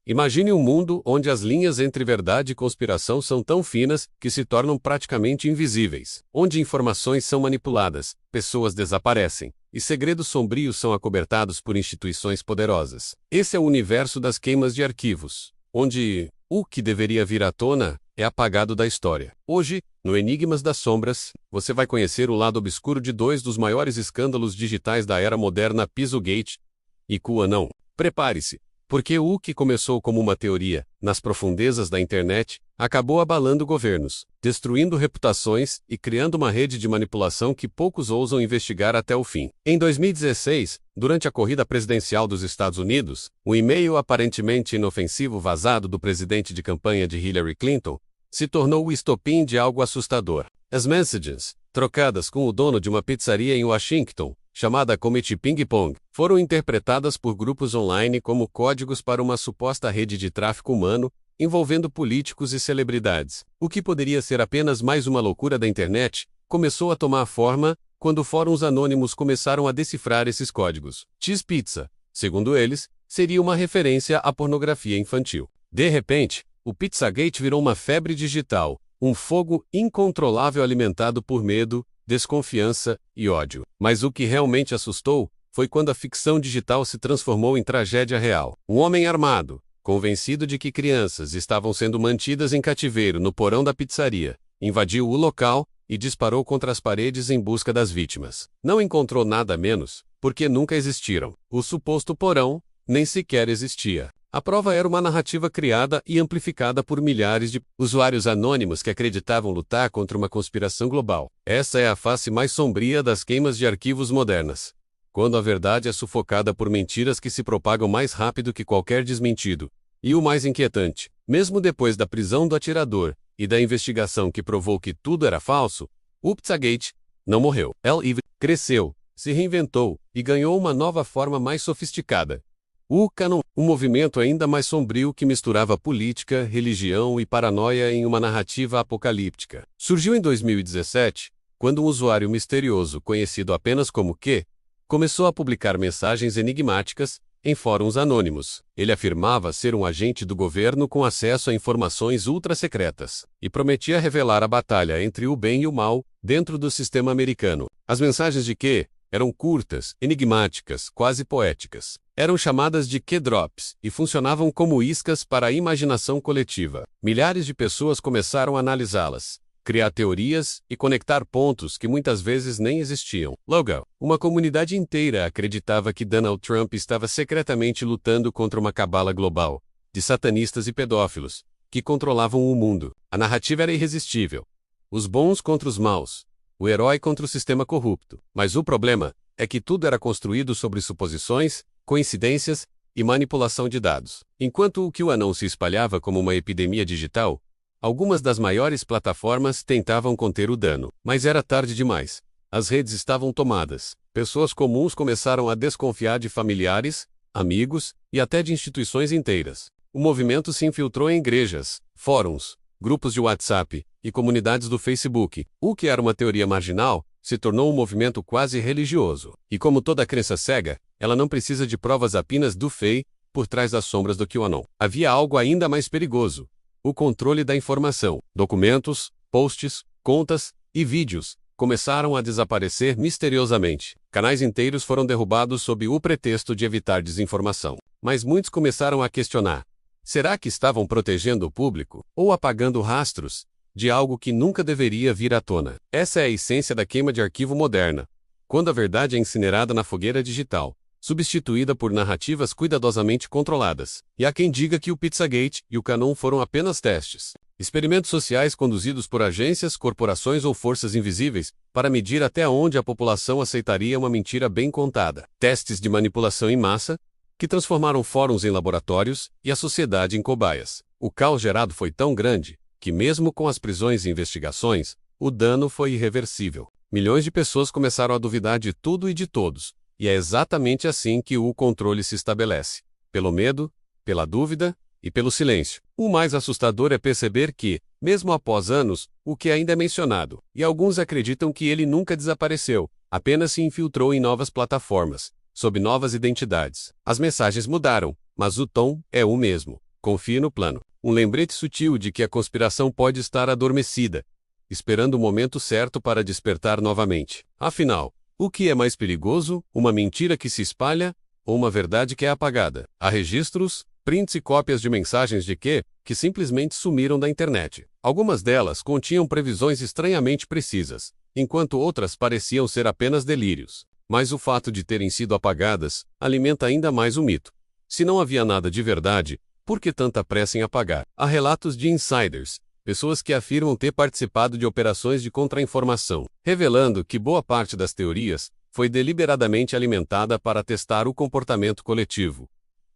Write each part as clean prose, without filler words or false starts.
Imagine um mundo onde as linhas entre verdade e conspiração são tão finas que se tornam praticamente invisíveis, onde informações são manipuladas, pessoas desaparecem, e segredos sombrios são acobertados por instituições poderosas. Esse é o universo das queimas de arquivos, onde o que deveria vir à tona é apagado da história. Hoje, no Enigmas das Sombras, você vai conhecer o lado obscuro de dois dos maiores escândalos digitais da era moderna, Pizzagate e QAnon. Prepare-se, porque o que começou como uma teoria, nas profundezas da internet, acabou abalando governos, destruindo reputações e criando uma rede de manipulação que poucos ousam investigar até o fim. Em 2016, durante a corrida presidencial dos Estados Unidos, um e-mail aparentemente inofensivo vazado do presidente de campanha de Hillary Clinton se tornou o estopim de algo assustador. As mensagens, trocadas com o dono de uma pizzaria em Washington, chamada Comete Ping Pong, foram interpretadas por grupos online como códigos para uma suposta rede de tráfico humano, envolvendo políticos e celebridades. O que poderia ser apenas mais uma loucura da internet, começou a tomar forma quando fóruns anônimos começaram a decifrar esses códigos. Cheese Pizza, segundo eles, seria uma referência à pornografia infantil. De repente, o Pizzagate virou uma febre digital, um fogo incontrolável alimentado por medo, desconfiança e ódio. Mas o que realmente assustou foi quando a ficção digital se transformou em tragédia real. Um homem armado, convencido de que crianças estavam sendo mantidas em cativeiro no porão da pizzaria, invadiu o local e disparou contra as paredes em busca das vítimas. Não encontrou nada menos, porque nunca existiram. O suposto porão nem sequer existia. A prova era uma narrativa criada e amplificada por milhares de usuários anônimos que acreditavam lutar contra uma conspiração global. Essa é a face mais sombria das queimas de arquivos modernas, quando a verdade é sufocada por mentiras que se propagam mais rápido que qualquer desmentido. E o mais inquietante, mesmo depois da prisão do atirador e da investigação que provou que tudo era falso, o Pizzagate não morreu. Ele cresceu, se reinventou e ganhou uma nova forma mais sofisticada. O QAnon, um movimento ainda mais sombrio que misturava política, religião e paranoia em uma narrativa apocalíptica. Surgiu em 2017, quando um usuário misterioso conhecido apenas como Q começou a publicar mensagens enigmáticas em fóruns anônimos. Ele afirmava ser um agente do governo com acesso a informações ultra-secretas e prometia revelar a batalha entre o bem e o mal dentro do sistema americano. As mensagens de Q eram curtas, enigmáticas, quase poéticas. Eram chamadas de Q-drops e funcionavam como iscas para a imaginação coletiva. Milhares de pessoas começaram a analisá-las, criar teorias e conectar pontos que muitas vezes nem existiam. Logo, uma comunidade inteira acreditava que Donald Trump estava secretamente lutando contra uma cabala global de satanistas e pedófilos que controlavam o mundo. A narrativa era irresistível. Os bons contra os maus. O herói contra o sistema corrupto. Mas o problema é que tudo era construído sobre suposições, coincidências e manipulação de dados. Enquanto o QAnon se espalhava como uma epidemia digital, algumas das maiores plataformas tentavam conter o dano. Mas era tarde demais. As redes estavam tomadas. Pessoas comuns começaram a desconfiar de familiares, amigos e até de instituições inteiras. O movimento se infiltrou em igrejas, fóruns, grupos de WhatsApp e comunidades do Facebook. O que era uma teoria marginal se tornou um movimento quase religioso. E como toda crença cega, ela não precisa de provas apenas do fei por trás das sombras do QAnon. Havia algo ainda mais perigoso: o controle da informação. Documentos, posts, contas e vídeos começaram a desaparecer misteriosamente. Canais inteiros foram derrubados sob o pretexto de evitar desinformação. Mas muitos começaram a questionar: será que estavam protegendo o público ou apagando rastros de algo que nunca deveria vir à tona? Essa é a essência da queima de arquivo moderna, quando a verdade é incinerada na fogueira digital, substituída por narrativas cuidadosamente controladas. E há quem diga que o Pizzagate e o QAnon foram apenas testes, experimentos sociais conduzidos por agências, corporações ou forças invisíveis, para medir até onde a população aceitaria uma mentira bem contada. Testes de manipulação em massa, que transformaram fóruns em laboratórios e a sociedade em cobaias. O caos gerado foi tão grande que, mesmo com as prisões e investigações, o dano foi irreversível. Milhões de pessoas começaram a duvidar de tudo e de todos, e é exatamente assim que o controle se estabelece: pelo medo, pela dúvida e pelo silêncio. O mais assustador é perceber que, mesmo após anos, o que ainda é mencionado, e alguns acreditam que ele nunca desapareceu, apenas se infiltrou em novas plataformas, sob novas identidades. As mensagens mudaram, mas o tom é o mesmo. confie no plano. Um lembrete sutil de que a conspiração pode estar adormecida, esperando o momento certo para despertar novamente. Afinal, o que é mais perigoso, uma mentira que se espalha ou uma verdade que é apagada? Há registros, prints e cópias de mensagens de que simplesmente sumiram da internet. Algumas delas continham previsões estranhamente precisas, enquanto outras pareciam ser apenas delírios. Mas o fato de terem sido apagadas alimenta ainda mais o mito. Se não havia nada de verdade, por que tanta pressa em apagar? Há relatos de insiders, pessoas que afirmam ter participado de operações de contra-informação, revelando que boa parte das teorias foi deliberadamente alimentada para testar o comportamento coletivo.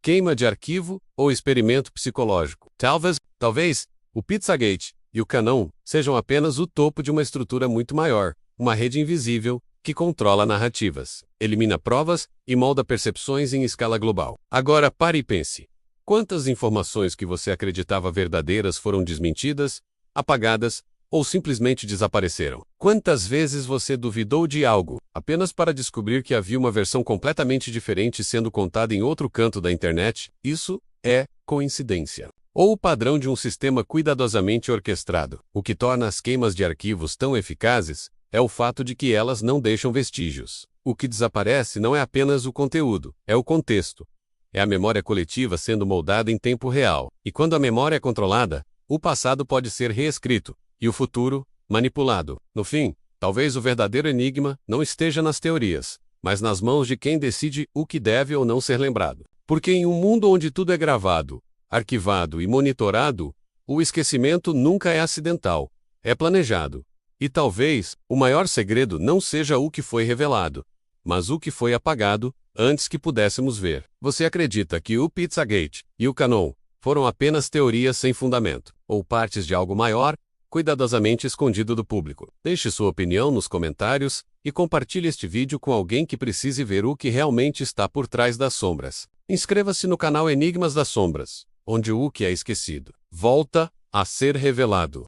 Queima de arquivo ou experimento psicológico. Talvez, o Pizzagate e o QAnon sejam apenas o topo de uma estrutura muito maior, uma rede invisível que controla narrativas, elimina provas e molda percepções em escala global. Agora pare e pense. Quantas informações que você acreditava verdadeiras foram desmentidas, apagadas ou simplesmente desapareceram? Quantas vezes você duvidou de algo apenas para descobrir que havia uma versão completamente diferente sendo contada em outro canto da internet? Isso é coincidência ou o padrão de um sistema cuidadosamente orquestrado? O que torna as queimas de arquivos tão eficazes é o fato de que elas não deixam vestígios. O que desaparece não é apenas o conteúdo, é o contexto. É a memória coletiva sendo moldada em tempo real. E quando a memória é controlada, o passado pode ser reescrito e o futuro, manipulado. No fim, talvez o verdadeiro enigma não esteja nas teorias, mas nas mãos de quem decide o que deve ou não ser lembrado. Porque em um mundo onde tudo é gravado, arquivado e monitorado, o esquecimento nunca é acidental, é planejado. E talvez o maior segredo não seja o que foi revelado, mas o que foi apagado antes que pudéssemos ver. Você acredita que o Pizzagate e o QAnon foram apenas teorias sem fundamento, ou partes de algo maior, cuidadosamente escondido do público? Deixe sua opinião nos comentários e compartilhe este vídeo com alguém que precise ver o que realmente está por trás das sombras. Inscreva-se no canal Enigmas das Sombras, onde o que é esquecido volta a ser revelado.